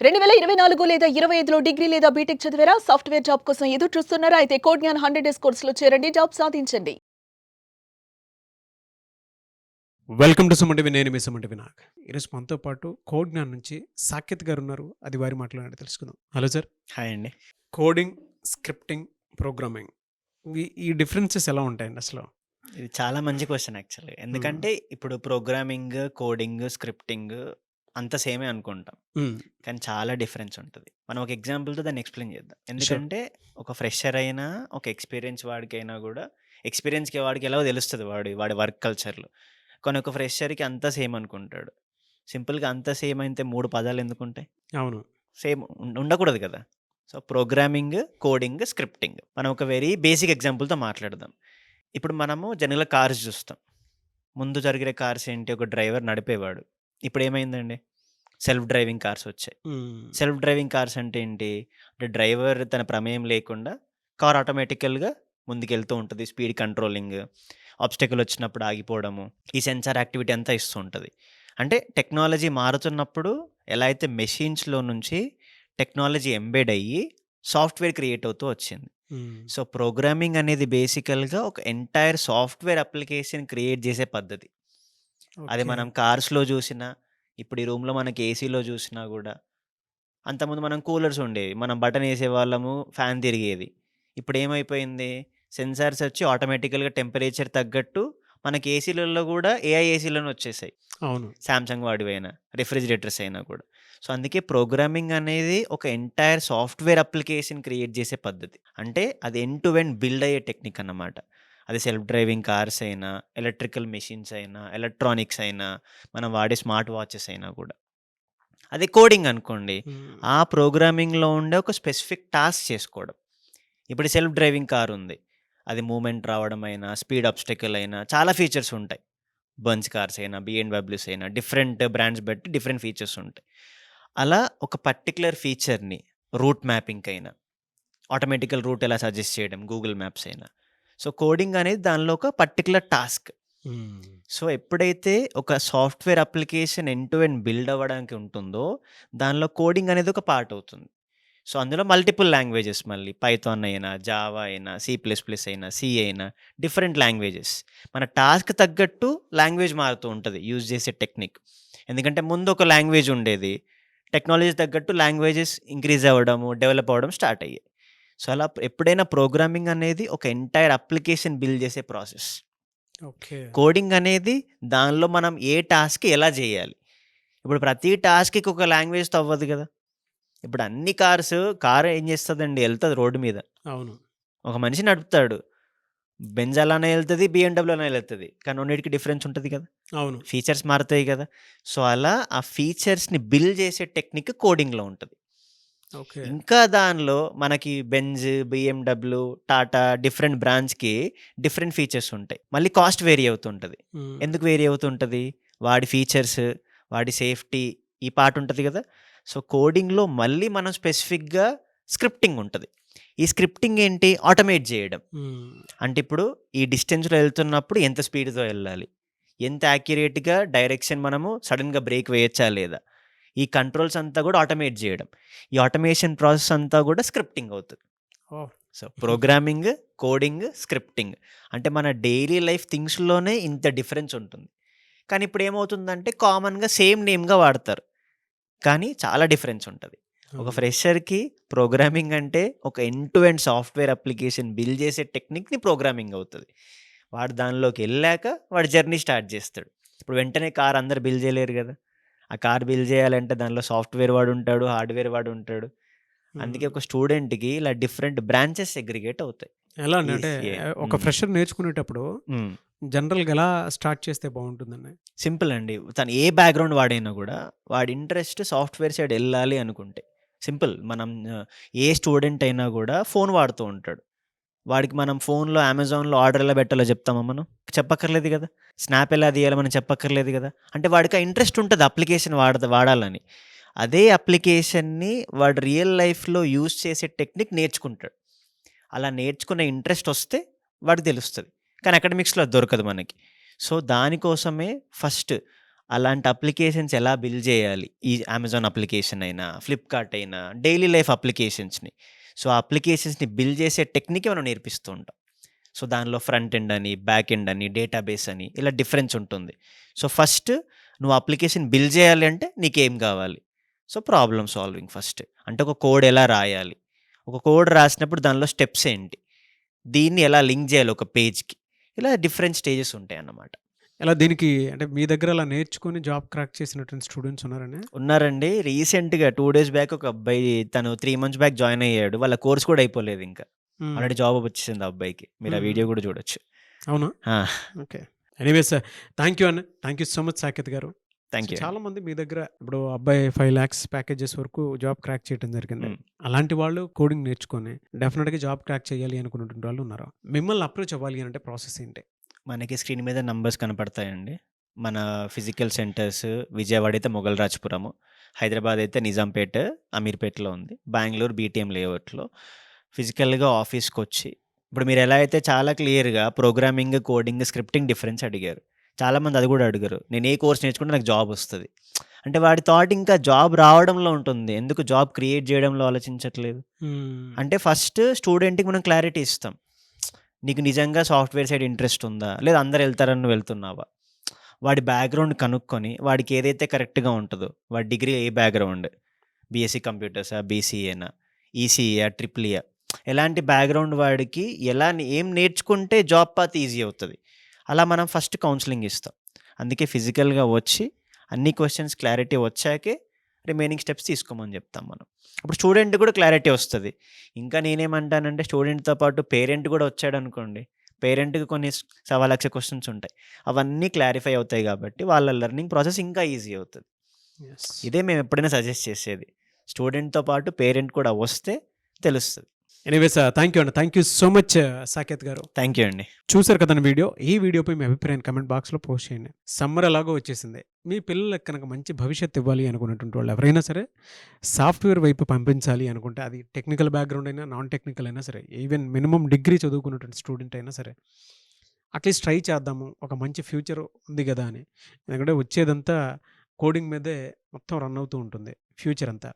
2024 లేదా 25లో డిగ్రీ లేదా బీటెక్ చదివారా? సాఫ్ట్‌వేర్ జాబ్ కోసం ఎదురు చూస్తున్నారా? అయితే కోడ్ జ్ఞాన్ 100 డేస్ కోర్సులో చేరండి. జాబ్ సాధించండి. వెల్కమ్ టు సుమన్ నేను మీ సుమన్ వినాయక్. ఈరోజు మనతో పాటు కోడ్ జ్ఞాన్ నుంచి సాకేత్ గారు ఉన్నారు. అది వారి మాటలోనే తెలుసుకుందాం. Hello sir. హాయ్ అండి. కోడింగ్, స్క్రిప్టింగ్, ప్రోగ్రామింగ్ ఈ డిఫరెన్సెస్ ఎలా ఉంటాయండి అసలు? ఇది చాలా మంచి క్వెషన్ యాక్చువల్‌గా. ఎందుకంటే ఇప్పుడు ప్రోగ్రామింగ్, కోడింగ్, స్క్రిప్టింగ్ అంతా సేమే అనుకుంటాం. కానీ చాలా డిఫరెన్స్ ఉంటది. మనం ఒక ఎగ్జాంపుల్‌తో దాన్ని ఎక్స్‌ప్లెయిన్ చేద్దాం. ఎందుకంటే ఒక ఫ్రెషర్ అయినా, ఒక ఎక్స్‌పీరియన్స్ వాడికైనా గూడా ఎక్స్‌పీరియన్స్‌కి వాడికి ఎలాగో తెలుస్తది వాడి వర్క్ కల్చర్‌లో. కానీ ఒక ఫ్రెషర్‌కి అంతా సేమ్ అనుకుంటాడు. సింపుల్‌గా అంతా సేమ్ అయితే 3 పదాలు ఎందుకుంటాయి? అవును. సేమ్ ఉండకూడదు కదా! So, programming, coding, scripting. మనం ఒక వెరీ బేసిక్ ఎగ్జాంపుల్‌తో మాట్లాడదాం. ఇప్పుడు మనము జనరల్‌గా కార్స్ చూస్తాం. ముందు జరిగే కార్స్ ఏంటి? ఒక డ్రైవర్ నడిపేవాడు. ఇప్పుడేమైందండి? సెల్ఫ్ డ్రైవింగ్ కార్స్ వచ్చాయి. సెల్ఫ్ డ్రైవింగ్ కార్స్ అంటే ఏంటి? అంటే డ్రైవర్ తన ప్రమేయం లేకుండా కార్ ఆటోమేటికల్‌గా ముందుకెళ్తూ ఉంటది. స్పీడ్ కంట్రోలింగ్, ఆబ్స్టకిల్ వచ్చినప్పుడు ఆగిపోవడము, ఈ సెన్సార్ యాక్టివిటీ అంతా ఇస్తూ ఉంటది. అంటే టెక్నాలజీ మారుతున్నప్పుడు ఎలా అయితే మెషిన్స్‌లో నుంచి టెక్నాలజీ ఎంబెడ్ అయ్యి సాఫ్ట్‌వేర్ క్రియేట్ అవుతూ వచ్చింది. సో, ప్రోగ్రామింగ్ అనేది బేసికల్‌గా ఒక ఎంటైర్ సాఫ్ట్‌వేర్ అప్లికేషన్ క్రియేట్ చేసే పద్ధతి. అది మనం కార్స్‌లో చూసినా, ఇప్పుడు ఈ రూమ్‌లో మనకి ఏసీలో చూసినా గూడా, అంతకుముందు మనం కూలర్స్ ఉండేవి. మనం బటన్ ఏసేవాళ్ళము, ఫ్యాన్ తిరిగేది. ఇప్పుడేమైపోయింది, సెన్సార్స్ వచ్చి ఆటోమేటికల్‌గా టెంపరేచర్ తగ్గట్టు మనకి ఏసీలలో గూడా ఏఐ ఏసీలోనే వచ్చేసాయి. అవును. సామ్‌సంగ్ వాడివైనా, రిఫ్రిజిరేటర్స్ అయినా కూడా. సో, అందుకే ప్రోగ్రామింగ్ అనేది ఒక ఎంటైర్ సాఫ్ట్‌వేర్ అప్లికేషన్ క్రియేట్ చేసే పద్ధతి. అంటే అది ఎండ్ టు ఎండ్ బిల్డ్ అయ్యే టెక్నిక్ అన్నమాట. అది సెల్ఫ్ డ్రైవింగ్ కార్స్ అయినా, ఎలక్ట్రికల్ మెషిన్స్ అయినా, ఎలక్ట్రానిక్స్ అయినా, మనం వాడే స్మార్ట్ వాచెస్ అయినా కూడా. అదే కోడింగ్ అనుకోండి. ఆ ప్రోగ్రామింగ్‌లో ఉండే ఒక స్పెసిఫిక్ టాస్క్ చేసుకోవడం. ఇప్పుడు సెల్ఫ్ డ్రైవింగ్ కార్ ఉంది. అది మూవ్‌మెంట్ రావడం అయినా, స్పీడ్ ఆబ్స్టకిల్ అయినా చాలా ఫీచర్స్ ఉంటాయి. బెంజ్ కార్స్ అయినా, బీఎండబ్ల్యూస్ అయినా డిఫరెంట్ బ్రాండ్స్ బట్టి డిఫరెంట్ ఫీచర్స్ ఉంటాయి. అలా ఒక పర్టిక్యులర్ ఫీచర్‌ని రూట్ మ్యాపింగ్‌కైనా, ఆటోమేటికల్ రూట్ ఎలా సజెస్ట్ చేయడం గూగుల్ మ్యాప్స్ అయినా. సో, కోడింగ్ అనేది దానిలో ఒక పర్టిక్యులర్ టాస్క్. సో, ఎప్పుడైతే ఒక software application end to end build అవ్వడానికి ఉంటుందో, దానిలో కోడింగ్ అనేది ఒక పార్ట్ అవుతుంది. సో, అందులో మల్టిపుల్ లాంగ్వేజెస్ మళ్ళీ పైథాన్ అయినా, జావా అయినా, సి ప్లస్ ప్లస్ అయినా, సి అయినా డిఫరెంట్ లాంగ్వేజెస్. మన టాస్క్ తగ్గట్టు లాంగ్వేజ్ మారుతూ ఉంటది యూజ్ చేసే టెక్నిక్. ఎందుకంటే ముందు ఒక లాంగ్వేజ్ ఉండేది. టెక్నాలజీ తగ్గట్టు లాంగ్వేజెస్ ఇంక్రీజ్ అవ్వడము, డెవలప్ అవ్వడం స్టార్ట్ అయ్యాయి. సో, అలా ఎప్పుడైనా ప్రోగ్రామింగ్ అనేది ఒక ఎంటైర్ అప్లికేషన్ బిల్డ్ చేసే ప్రాసెస్. ఓకే. కోడింగ్ అనేది దానిలో మనం ఏ టాస్క్ ఎలా చేయాలి. ఇప్పుడు ప్రతి టాస్క్‌కి ఒక లాంగ్వేజ్‌తో అవ్వదు కదా! ఇప్పుడు అన్ని కారు ఏం చేస్తదండి? ఎళ్తది రోడ్డు మీద. అవును. ఒక మనిషి నడుపుతాడు. బెంజ్ అలానే ఎళ్తది, బీఎండబ్ల్యూ అలానే ఎళ్తది. కానీ రెండిటికి డిఫరెన్స్ ఉంటది కదా! అవును. ఫీచర్స్ మారతాయి కదా! సో, అలా ఆ ఫీచర్స్‌ని బిల్డ్ చేసే టెక్నిక్ కోడింగ్‌లో ఉంటది. ఓకే. ఇంకా దానిలో మనకి బెంజ్, బీఎండబ్ల్యూ, టాటా డిఫరెంట్ బ్రాండ్స్‌కి డిఫరెంట్ ఫీచర్స్ ఉంటాయి. మళ్ళీ కాస్ట్ వేరీ అవుతుంటది. ఎందుకు వేరీ అవుతుంటది? వాడి ఫీచర్స్, వాడి సేఫ్టీ ఈ పార్ట్ ఉంటది కదా! సో, కోడింగ్‌లో మళ్ళీ మనం స్పెసిఫిక్‌గా స్క్రిప్టింగ్ ఉంటది. ఈ స్క్రిప్టింగ్ ఏంటి? ఆటోమేట్ చేయడం. అంటే ఇప్పుడు ఈ డిస్టెన్స్‌లో ఎళ్తున్నప్పుడు ఎంత స్పీడ్‌తో ఎళ్ళాలి? ఎంత యాక్యురేట్‌గా డైరెక్షన్ మనము సడెన్‌గా బ్రేక్ వేయొచ్చా లేదా? ఈ కంట్రోల్స్ అంతా కూడా ఆటోమేట్ చేయడం. ఈ ఆటోమేషన్ ప్రాసెస్ అంతా కూడా స్క్రిప్టింగ్ అవుతది. Oh! So, programming, coding, scripting. అంటే మన డైలీ లైఫ్ థింగ్స్‌లోనే ఇంత డిఫరెన్స్ ఉంటుంది. కానీ ఇప్పుడేమవుతుందంటే కామన్‌గా సేమ్ నేమ్‌గా వాడతారు. కానీ చాలా డిఫరెన్స్ ఉంటది. ఒక ఫ్రెషర్‌కి ప్రోగ్రామింగ్ అంటే ఒక end to end software application build చేసే టెక్నిక్‌ని ప్రోగ్రామింగ్ అవుతది. వాడు దానిలోకెళ్ళాక వాడు జర్నీ స్టార్ట్ చేస్తాడు. ఇప్పుడు వెంటనే కార్ అందరూ బిల్డ్ చేయలేరు గదా! ఆ కార్ బిల్డ్ చేయాలంటే దానిలో సాఫ్ట్‌వేర్ వాడుంటాడు, హార్డ్‌వేర్ వాడుంటాడు. అందుకే ఒక స్టూడెంట్‌కి ఇలా డిఫరెంట్ బ్రాంచెస్ సెగ్రిగేట్ అవుతాయి. ఎలా అండి? అంటే ఈసీఏ. ఒక ఫ్రెషర్ నేర్చుకునేటప్పుడు హ్మ్. జనరల్‌గా ఎలా స్టార్ట్ చేస్తే బావుంటుందండి? సింపుల్ అండి. తను ఏ బ్యాక్‌గ్రౌండ్ వాడైనా గూడా, వాడి ఇంట్రెస్ట్ సాఫ్ట్‌వేర్ సైడ్ ఎళ్ళాలి అనుకుంటే. సింపుల్. మనం ఏ స్టూడెంట్ అయినా గూడా ఫోన్ వాడుతూ ఉంటాడు. వాడికి మనం ఫోన్‌లో అమెజాన్‌లో ఆర్డర్ ఎలా పెట్టాలో చెప్తామా మనం? చెప్పక్కర్లేదు గదా! స్నాప్ ఎలా తీయాలో మనం చెప్పక్కర్లేదు గదా! అంటే వాడికి ఆ ఇంట్రెస్ట్ ఉంటది అప్లికేషన్ వాడాలని. అదే అప్లికేషన్‌ని వాడు రియల్ లైఫ్‌లో యూజ్ చేసే టెక్నిక్ నేర్చుకుంటాడు. అలా నేర్చుకునే ఇంట్రెస్ట్ వస్తే వాడికి తెలుస్తది. కానీ అకాడమిక్స్‌లో అది దొరకదు మనకి. సో, దానికోసమే ఫస్ట్ అలాంటి అప్లికేషన్స్ ఎలా బిల్డ్ చేయాలి? ఈ అమెజాన్ అప్లికేషన్ అయినా, ఫ్లిప్‌కార్ట్ అయినా, డైలీ లైఫ్ అప్లికేషన్స్‌ని. సో, ఆ అప్లికేషన్స్‌ని బిల్డ్ చేసే టెక్నికే మనం నేర్పిస్తూ ఉంటాం. సో, దానిలో ఫ్రంట్ ఎండ్ అని, బ్యాక్ ఎండ్ అని, డేటాబేస్ అని ఇలా డిఫరెన్స్ ఉంటుంది. సో, ఫస్ట్ నువ్వు అప్లికేషన్ బిల్డ్ చేయాలి అంటే నీకేం కావాలి? So, problem solving first. అంటే ఒక కోడ్ ఎలా రాయాలి? ఒక కోడ్ రాసినప్పుడు దానిలో స్టెప్స్ ఏంటి? దీన్ని ఎలా లింక్ చేయాలి ఒక పేజ్‌కి? ఇలా డిఫరెంట్ స్టేజెస్ ఉంటాయన్నమాట. ఇలా దీనికి అంటే మీ దగ్గర అలా నేర్చుకొని జాబ్ క్రాక్ చేసినటువంటి స్టూడెంట్స్ ఉన్నారండి? ఉన్నారండి. రీసెంట్‌గా 2 డేస్ బ్యాక్ ఒక అబ్బాయి తను 3 మంత్స్ బ్యాక్ జాయిన్ అయ్యాడు. వాళ్ళ కోర్స్ కూడా అయిపోలేదు ఇంకా. హ్మ్. ఆల్రెడీ జాబ్ వచ్చేసింది ఆ అబ్బాయికి. మీరు ఆ వీడియో కూడా చూడొచ్చు. అవునా? ఆ! ఓకే. ఎనీవేస్ థ్యాంక్ యూ అండి. Thank you so much Saketh garu. Thank you అండి. చాలా మంది మీ దగ్గర ఇప్పుడు అబ్బాయి 5 లాక్స్ ప్యాకేజెస్ వరకు జాబ్ క్రాక్ చేయడం జరిగింది. హ్మ్. అలాంటి వాళ్ళు కోడింగ్ నేర్చుకొని డెఫినెట్‌గా జాబ్ క్రాక్ చేయాలి అనుకున్నటువంటి వాళ్ళు ఉన్నారు. మిమ్మల్ని అప్రోచ్ అవ్వాలి అంటే ప్రాసెస్ ఏంటి? మనకి స్క్రీన్ మీద నంబర్స్ కనపడతాయండి. మన ఫిజికల్ సెంటర్స్ విజయవాడ అయితే మొగల్‌రాజపురము, హైదరాబాద్ అయితే నిజాంపేట, అమీర్పేటలో ఉంది. బెంగుళూరు బీటీఎం లేఅవుట్‌లో. ఫిజికల్‌గా ఆఫీస్‌కొచ్చి ఇప్పుడు మీరు ఎలా అయితే చాలా క్లియర్‌గా ప్రోగ్రామింగ్, కోడింగ్, స్క్రిప్టింగ్ డిఫరెన్స్ అడిగారు. చాలామంది అది కూడా అడగరు. నేను ఏ కోర్స్ నేర్చుకుంటే నాకు జాబ్ వస్తది. అంటే వాడి థాట్ ఇంకా జాబ్ రావడంలో ఉంటుంది. ఎందుకు జాబ్ క్రియేట్ చేయడంలో ఆలోచించట్లేదు. హ్మ్. అంటే ఫస్ట్ స్టూడెంట్‌కి మనం క్లారిటీ ఇస్తాం. నీకు నిజంగా సాఫ్ట్‌వేర్ సైడ్ ఇంట్రెస్ట్ ఉందా? లేదా అందరూ ఎళ్తారని నువ్వు వెళ్తున్నావా? వాడి బ్యాక్‌గ్రౌండ్ కనుక్కొని వాడికి ఏదైతే కరెక్ట్‌గా ఉంటదో, వాడి డిగ్రీ ఏ బ్యాక్‌గ్రౌండ్? బీఎస్సీ కంప్యూటర్సా? బీసీఏనా? ఈసీఈయా? ట్రిపుల్ ఈయా? ఎలాంటి బ్యాక్‌గ్రౌండ్ వాడికి ఏం నేర్చుకుంటే జాబ్ పాత్ ఈజీ అవుతది. అలా మనం ఫస్ట్ కౌన్సెలింగ్ ఇస్తాం. అందుకే ఫిజికల్‌గా వచ్చి అన్ని క్వెషన్స్ క్లారిటీ వచ్చాకే రిమైనింగ్ స్టెప్స్ తీసుకోమని చెప్తాం మనం. అప్పుడు స్టూడెంట్ కూడా క్లారిటీ వస్తది. ఇంకా నేనేమంటానంటే స్టూడెంట్‌తో పాటు పేరెంట్ కూడా వచ్చాడనుకోండి. పేరెంట్‌కి కొన్ని సవా లక్ష క్వెషన్స్ ఉంటాయి. అవన్నీ క్లారిఫై అవుతాయి కాబట్టి వాళ్ళ లెర్నింగ్ ప్రాసెస్ ఇంకా ఈజీ అవుతది. యెస్. ఇదే మేము ఎప్పుడైనా సజెస్ట్ చేసేది. స్టూడెంట్‌తో పాటు పేరెంట్ కూడా వస్తే తెలుస్తది. ఎనీవేస్ థ్యాంక్ యూ అండి. Thank you so much Saketh garu. Thank you అండి. చూసారు కదండి వీడియో. ఈ వీడియోపై మీ అభిప్రాయాన్ని కామెంట్ బాక్స్‌లో పోస్ట్ చేయండి. సమ్మర్ ఎలాగో వచ్చేసింది. మీ పిల్లలకి కనుక మంచి భవిష్యత్తు ఇవ్వాలి అనుకున్నటువంటి వాళ్ళు ఎవరైనా సరే సాఫ్ట్‌వేర్ వైపు పంపించాలి అనుకుంటే అది టెక్నికల్ బ్యాక్‌గ్రౌండ్ అయినా, నాన్ టెక్నికల్ అయినా సరే, ఈవెన్ మినిమమ్ డిగ్రీ చదువుకున్నటువంటి స్టూడెంట్ అయినా సరే, అట్‌లీస్ట్ ట్రై చేద్దాము. ఒక మంచి ఫ్యూచర్ ఉంది గదా అని. ఎందుకంటే వచ్చేదంతా కోడింగ్ మీదే మొత్తం రన్ అవుతూ ఉంటుంది ఫ్యూచర్ అంతా.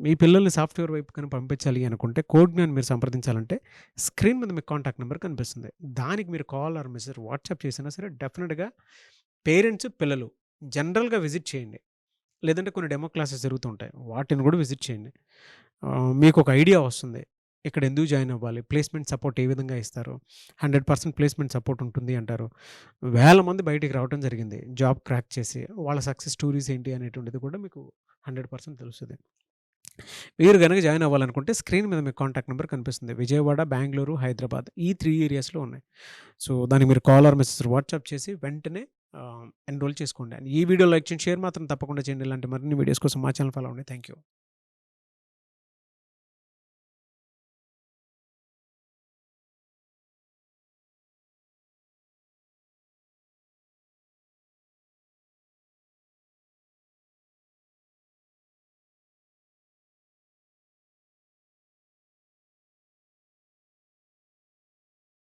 మీ పిల్లల్ని సాఫ్ట్‌వేర్ వైపు కనుక పంపించాలి అనుకుంటే కోడ్‌ని మీరు సంప్రదించాలంటే స్క్రీన్ మీద మీకు కాంటాక్ట్ నెంబర్ కనిపిస్తుంది. దానికి మీరు కాల్ ఆర్ మెసేజ్ వాట్సాప్ చేసినా సరే డెఫినిట్‌గా పేరెంట్స్, పిల్లలు జనరల్‌గా విజిట్ చేయండి. లేదంటే కొన్ని డెమో క్లాసెస్ జరుగుతూ ఉంటాయి. వాటిని కూడా విజిట్ చేయండి. మీకొక ఐడియా వస్తుంది. ఇక్కడ ఎందుకు జాయిన్ అవ్వాలి? ప్లేస్‌మెంట్ సపోర్ట్ ఏ విధంగా ఇస్తారు? 100% ప్లేస్‌మెంట్ సపోర్ట్ ఉంటుంది అంటారు. వేల మంది బయటికి రావటం జరిగింది. జాబ్ క్రాక్ చేసి వాళ్ళ సక్సెస్ స్టోరీస్ ఏంటి అనేటువంటిది కూడా మీకు 100% తెలుస్తది. మీరు గనక జాయిన్ అవ్వాలనుకుంటే స్క్రీన్ మీద మీకు కాంటాక్ట్ నెంబర్ కనిపిస్తుంది. విజయవాడ, బెంగుళూరు, హైదరాబాద్ ఈ 3 ఏరియాస్‌లో ఉన్నాయి. సో, దానికి మీరు కాల్ ఆర్ మెసేజ్ వాట్సాప్ చేసి వెంటనే ఎన్రోల్ చేసుకోండి. ఈ వీడియో లైక్ చేయండి, షేర్ మాత్రం తప్పకుండా చేయండి. ఇలాంటి మరిన్ని వీడియోస్ కోసం మా ఛానల్ ఫాలో అవ్వండి. Thank you.